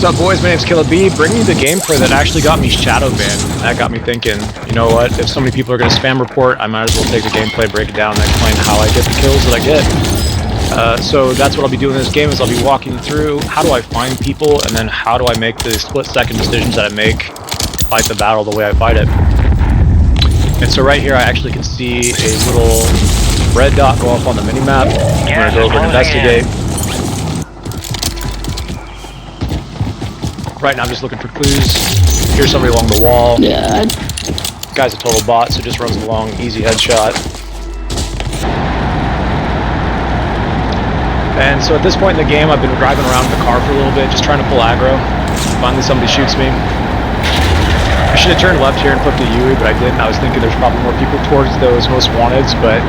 What's up, boys? My name's Killer B, bringing you the gameplay that actually got me shadow banned. That got me thinking, you know what, if so many people are going to spam report, I might as well take the gameplay, break it down, and explain how I get the kills that I get. So that's what I'll be doing in this game, is I'll be walking through how do I find people, and then how do I make the split-second decisions that I make to fight the battle the way I fight it. And so right here, I actually can see a little red dot go off on the minimap. I'm going to go over and investigate. Right now I'm just looking for clues. Here's somebody along the wall. Yeah. Guy's a total bot, so just runs along, easy headshot. And so at this point in the game, I've been driving around in the car for a little bit, just trying to pull aggro. Finally somebody shoots me. I should have turned left here and flipped the UE, but I didn't. I was thinking there's probably more people towards those most wanteds, but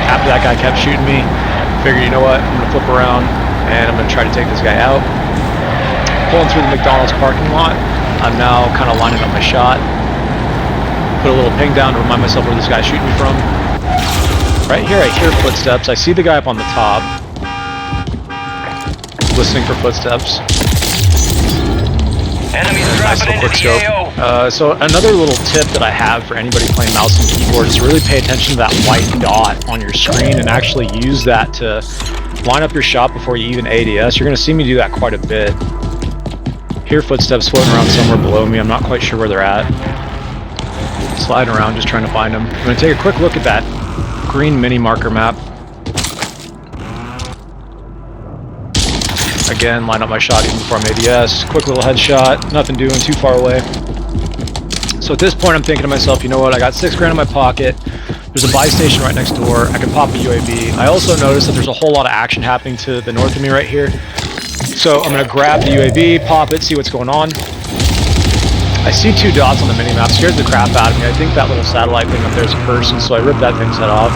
after that guy kept shooting me, I figured, you know what, I'm gonna flip around and I'm gonna try to take this guy out. Pulling through the McDonald's parking lot, I'm now kind of lining up my shot. Put a little ping down to remind myself where this guy's shooting me from. Right here I hear footsteps. I see the guy up on the top. Listening for footsteps. Nice little quick scope. So another little tip that I have for anybody playing mouse and keyboard is really pay attention to that white dot on your screen and actually use that to line up your shot before you even ADS. You're going to see me do that quite a bit. Hear footsteps floating around somewhere below me. I'm not quite sure where they're at. Sliding around, just trying to find them. I'm going to take a quick look at that green mini marker map. Again, line up my shot even before I'm ADS. Quick little headshot, nothing doing, too far away. So at this point I'm thinking to myself, you know what, I got $6 grand in my pocket. There's a buy station right next door. I can pop a UAV. I also noticed that there's a whole lot of action happening to the north of me right here. So I'm going to grab the UAV, pop it, see what's going on. I see two dots on the minimap, scared the crap out of me. I think that little satellite thing up there is a person, so I ripped that thing's head off.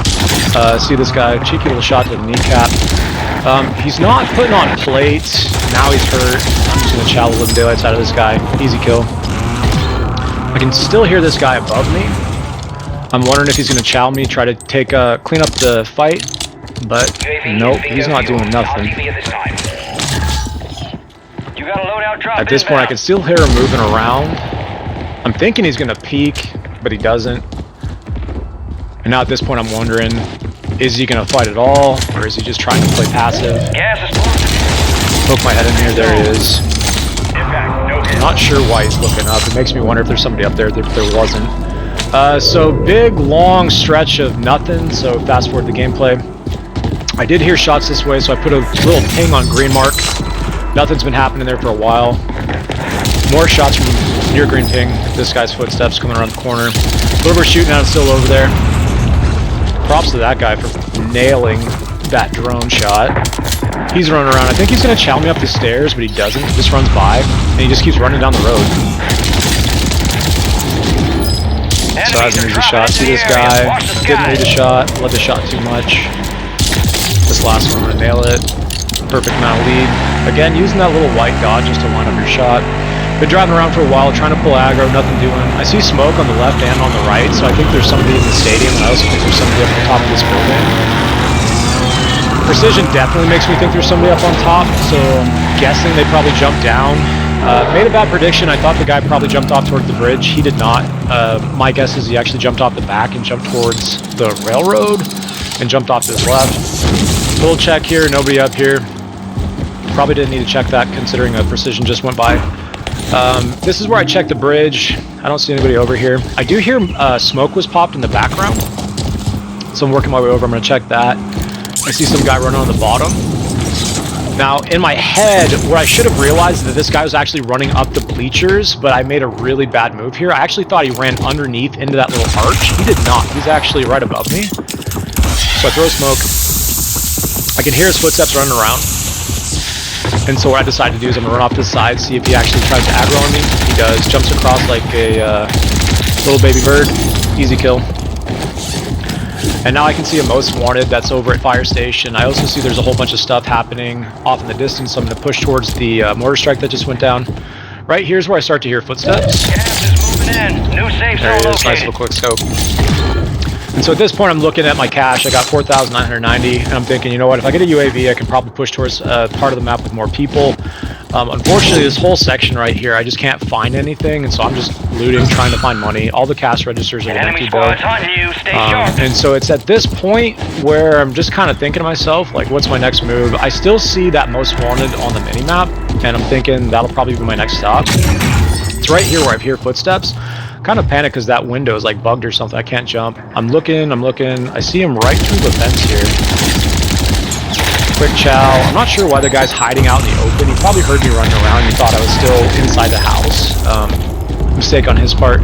See this guy, cheeky little shot to the kneecap. He's not putting on plates. Now he's hurt. I'm just going to chow the living daylights out of this guy. Easy kill. I can still hear this guy above me. I'm wondering if he's going to chow me, try to take clean up the fight, but nope, he's not doing nothing. At this point, I can still hear him moving around. I'm thinking he's going to peek, but he doesn't. And now at this point, I'm wondering, is he going to fight at all, or is he just trying to play passive? Poke my head in here, there he is. I'm not sure why he's looking up. It makes me wonder if there's somebody up there if there wasn't. So big, long stretch of nothing, so fast forward the gameplay. I did hear shots this way, so I put a little ping on green mark. Nothing's been happening there for a while. More shots from near green ping. This guy's footsteps coming around the corner. Whoever's shooting at him still over there. Props to that guy for nailing that drone shot. He's running around. I think he's going to chow me up the stairs, but he doesn't. He just runs by, and he just keeps running down the road. So I haven't used a shot. See this guy. Didn't need a shot. Led the shot too much. This last one, I'm going to nail it. Perfect amount of lead. Again, using that little white dot just to line up your shot. Been driving around for a while, trying to pull aggro, nothing doing. I see smoke on the left and on the right, so I think there's somebody in the stadium, and I also think there's somebody up on top of this building. Precision definitely makes me think there's somebody up on top, so I'm guessing they probably jumped down. Made a bad prediction. I thought the guy probably jumped off towards the bridge. He did not. My guess is he actually jumped off the back and jumped towards the railroad and jumped off to his left. Little check here, nobody up here. Probably didn't need to check that considering a precision just went by. This is where I checked the bridge. I don't see anybody over here. I do hear smoke was popped in the background. So I'm working my way over. I'm going to check that. I see some guy running on the bottom. Now, in my head, where I should have realized that this guy was actually running up the bleachers, but I made a really bad move here. I actually thought he ran underneath into that little arch. He did not. He's actually right above me. So I throw smoke. I can hear his footsteps running around. And so what I decided to do is I'm going to run off this side, see if he actually tries to aggro on me. He does. Jumps across like a little baby bird. Easy kill. And now I can see a most wanted that's over at fire station. I also see there's a whole bunch of stuff happening off in the distance, so I'm going to push towards the mortar strike that just went down. Right here's where I start to hear footsteps. Gas is moving in. New safe zone there he is. located. Nice little quick scope. And so at this point, I'm looking at my cash. I got 4,990, and I'm thinking, you know what? If I get a UAV, I can probably push towards part of the map with more people. Unfortunately, this whole section right here, I just can't find anything, and so I'm just looting, trying to find money. All the cash registers are empty, though. And so it's at this point where I'm just kind of thinking to myself, like, what's my next move? I still see that most wanted on the mini-map, and I'm thinking that'll probably be my next stop. It's right here where I hear footsteps. Kind of panic because that window is like bugged or something. I can't jump. I'm looking. I see him right through the fence here. Quick chow. I'm not sure why the guy's hiding out in the open. He probably heard me running around. He thought I was still inside the house. Mistake on his part.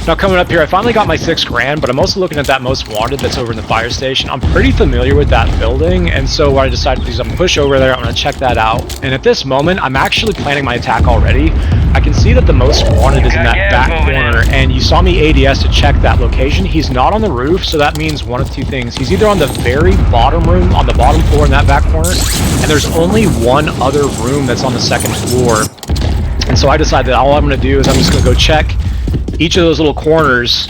Now coming up here, I finally got my 6 grand, but I'm also looking at that most wanted that's over in the fire station. I'm pretty familiar with that building, and so what I decided to do is I'm gonna push over there. I'm gonna check that out. And at this moment, I'm actually planning my attack already. I can see that the most wanted is in that back corner, and you saw me ADS to check that location. He's not on the roof, so that means one of two things. He's either on the very bottom room, on the bottom floor in that back corner, and there's only one other room that's on the second floor. And so I decided that all I'm gonna do is I'm just gonna go check each of those little corners,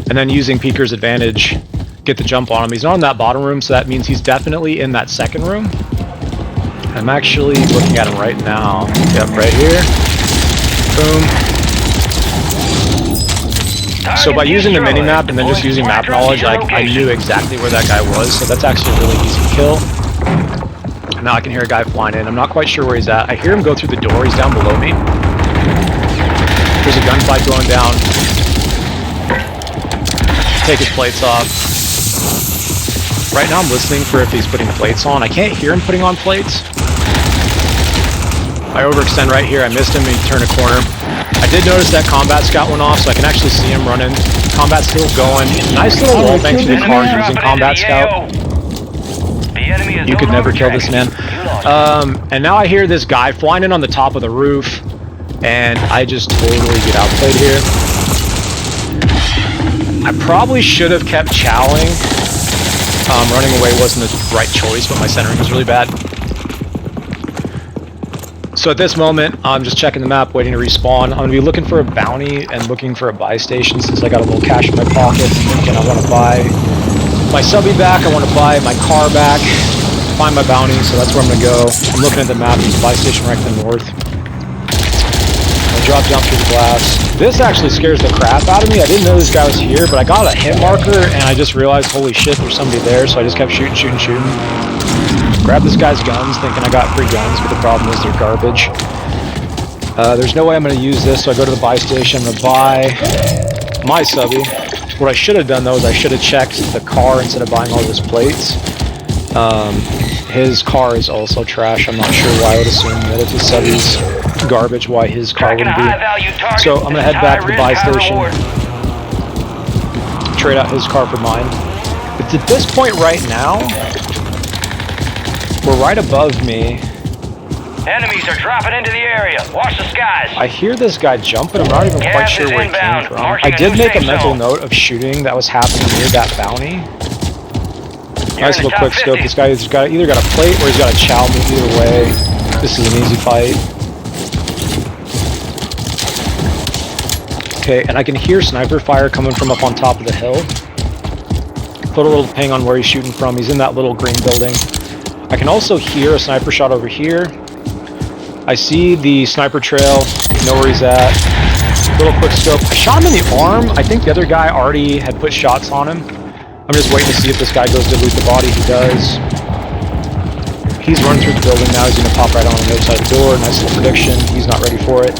and then using Peeker's advantage, get the jump on him. He's not in that bottom room, so that means he's definitely in that second room. I'm actually looking at him right now. Yep, right here. Boom. So by using the mini-map and then just using map knowledge, I knew exactly where that guy was, so that's actually a really easy kill. And now I can hear a guy flying in. I'm not quite sure where he's at. I hear him go through the door. He's down below me. There's a gunfight going down. Take his plates off. Right now I'm listening for if he's putting plates on. I can't hear him putting on plates. I overextend right here. I missed him and he turned a corner. I did notice that combat scout went off, so I can actually see him running. Combat's still going. Nice little wall bank to the car using combat scout. You could never kill this man. And now I hear this guy flying in on the top of the roof. And I just totally get outplayed here. I probably should have kept chowing. Running away wasn't the right choice, but my centering was really bad. So at this moment, I'm just checking the map, waiting to respawn. I'm going to be looking for a bounty and looking for a buy station since I got a little cash in my pocket. Thinking I want to buy my subby back, I want to buy my car back, find my bounty, so that's where I'm going to go. I'm looking at the map, there's a buy station right to the north. Drop down through the glass. This actually scares the crap out of me. I didn't know this guy was here, but I got a hit marker and I just realized, holy shit, there's somebody there, so I just kept shooting. Grab this guy's guns, thinking I got free guns, but the problem is they're garbage. There's no way I'm going to use this, so I go to the buy station. I'm going to buy my subby. What I should have done, though, is I should have checked the car instead of buying all those plates. His car is also trash. I'm not sure why I would assume that if his subby's garbage, why his car wouldn't be. So I'm gonna head back to the buy station, trade out his car for mine. But at this point right now, we're right above me. Enemies are dropping into the area. Watch the skies. I hear this guy jumping. I'm not even quite sure where he came from. I did make a mental note of shooting that was happening near that bounty. Nice little quick scope. This guy has either got a plate or he's got a chow me. Either way, this is an easy fight. Okay, and I can hear sniper fire coming from up on top of the hill. Put a little ping on where he's shooting from. He's in that little green building. I can also hear a sniper shot over here. I see the sniper trail. Know where he's at. Little quick scope. I shot him in the arm. I think the other guy already had put shots on him. I'm just waiting to see if this guy goes to loot the body. He does. He's running through the building now. He's going to pop right on the other side of the door. Nice little prediction. He's not ready for it.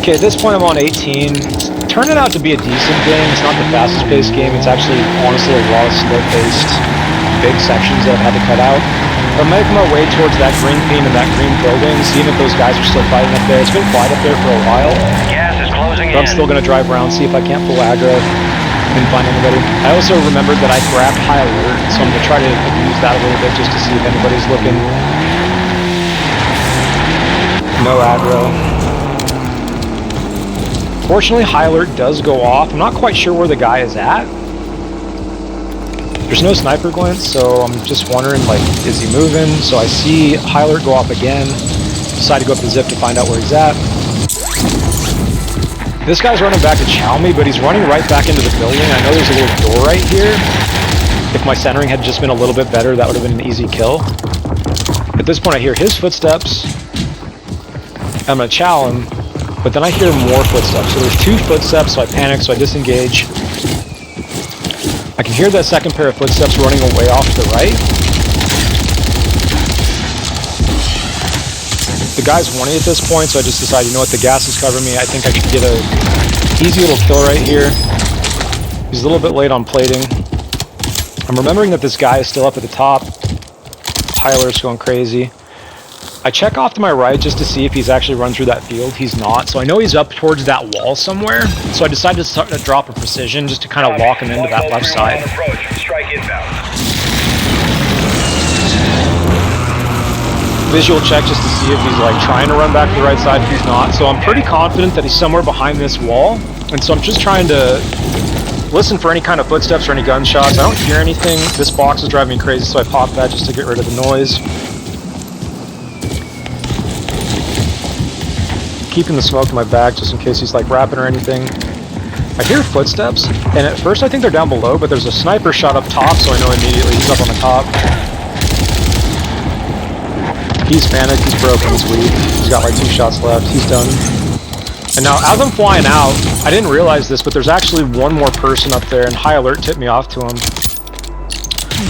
Okay, at this point I'm on 18. It's turning out to be a decent game. It's not the fastest paced game. It's actually honestly a lot of slow paced big sections that I've had to cut out. But I'm making my way towards that green theme and that green building, seeing if those guys are still fighting up there. It's been quiet up there for a while. Gas is closing in. But I'm still going to drive around, see if I can't pull aggro. Couldn't find anybody. I also remembered that I grabbed high alert, so I'm going to try to use that a little bit just to see if anybody's looking. No aggro. Fortunately, high alert does go off. I'm not quite sure where the guy is at. There's no sniper glint, so I'm just wondering, like, is he moving? So I see high alert go off again. Decide to go up the zip to find out where he's at. This guy's running back to chow me, but he's running right back into the building. I know there's a little door right here. If my centering had just been a little bit better, that would have been an easy kill. At this point, I hear his footsteps. I'm gonna chow him, but then I hear more footsteps. So there's 2 footsteps, so I panic, so I disengage. I can hear that second pair of footsteps running away off to the right. The guy's 1-8 at this point, so I just decided, you know what, the gas is covering me. I think I could get a easy little kill right here. He's a little bit late on plating. I'm remembering that this guy is still up at the top. Tyler's going crazy. I check off to my right just to see if he's actually run through that field. He's not, so I know he's up towards that wall somewhere. So I decided to start to drop a precision just to kind of lock him into that left side. Visual check just to see if he's like trying to run back to the right side. He's not, so I'm pretty confident that he's somewhere behind this wall. And so I'm just trying to listen for any kind of footsteps or any gunshots. I don't hear anything. This box is driving me crazy, so I pop that just to get rid of the noise. Keeping the smoke in my back just in case he's like rapping or anything. I hear footsteps, and at first I think they're down below, but there's a sniper shot up top, so I know immediately he's up on the top. He's panicked, he's broken, he's weak. He's got like 2 shots left, he's done. And now as I'm flying out, I didn't realize this, but there's actually one more person up there, and high alert tipped me off to him.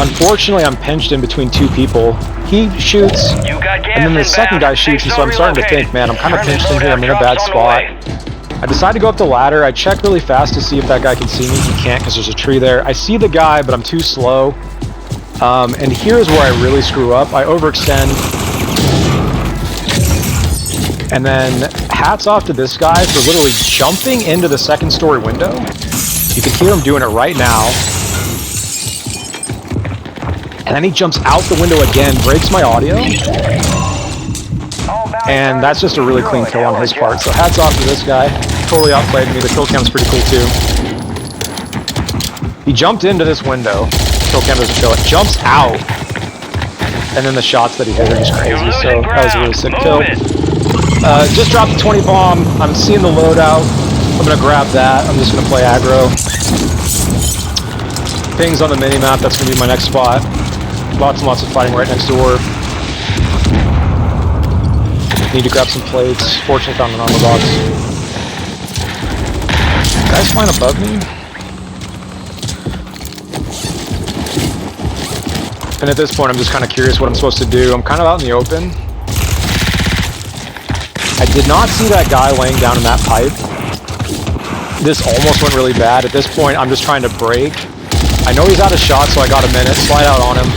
Unfortunately, I'm pinched in between 2 people. He shoots, and then the second guy shoots, and so I'm starting to think, man, I'm kind of pinched in here, I'm in a bad spot. I decide to go up the ladder. I check really fast to see if that guy can see me. He can't because there's a tree there. I see the guy, but I'm too slow. And here's where I really screw up. I overextend. And then hats off to this guy for literally jumping into the 2nd story window. You can hear him doing it right now. And then he jumps out the window again, breaks my audio. And that's just a really clean kill on his part. So hats off to this guy. Totally outplayed me. The kill cam's pretty cool too. He jumped into this window. Kill cam doesn't show it. Jumps out. And then the shots that he hit are just crazy. So that was a really sick kill. Just dropped a 20 bomb. I'm seeing the loadout. I'm gonna grab that. I'm just gonna play aggro. Pings on the mini-map. That's gonna be my next spot. Lots and lots of fighting right next door. Need to grab some plates. Fortunately found an armor box. Guys flying above me? And at this point I'm just kind of curious what I'm supposed to do. I'm kind of out in the open. I did not see that guy laying down in that pipe. This almost went really bad. At this point I'm just trying to break. I know he's out of shot, so I got a minute. Slide out on him.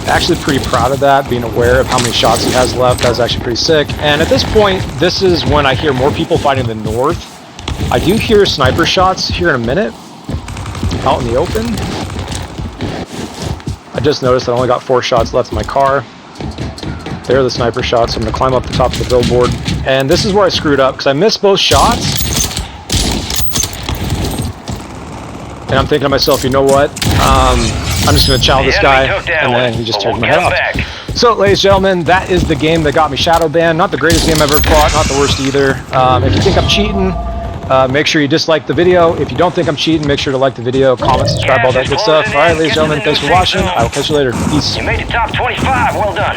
Actually pretty proud of that, being aware of how many shots he has left. That was actually pretty sick. And at this point, this is when I hear more people fighting in the north. I do hear sniper shots here in a minute, out in the open. I just noticed I only got 4 shots left in my car. There are the sniper shots, so I'm gonna climb up the top of the billboard. And this is where I screwed up, because I missed both shots. And I'm thinking to myself, you know what? I'm just going to chow this guy, and then he just turned my head off. So, ladies and gentlemen, that is the game that got me shadow banned. Not the greatest game I've ever fought, not the worst either. If you think I'm cheating, make sure you dislike the video. If you don't think I'm cheating, make sure to like the video, comment, subscribe, all that good stuff. Alright, ladies and gentlemen, thanks for watching. I will catch you later. Peace. You made the top 25. Well done.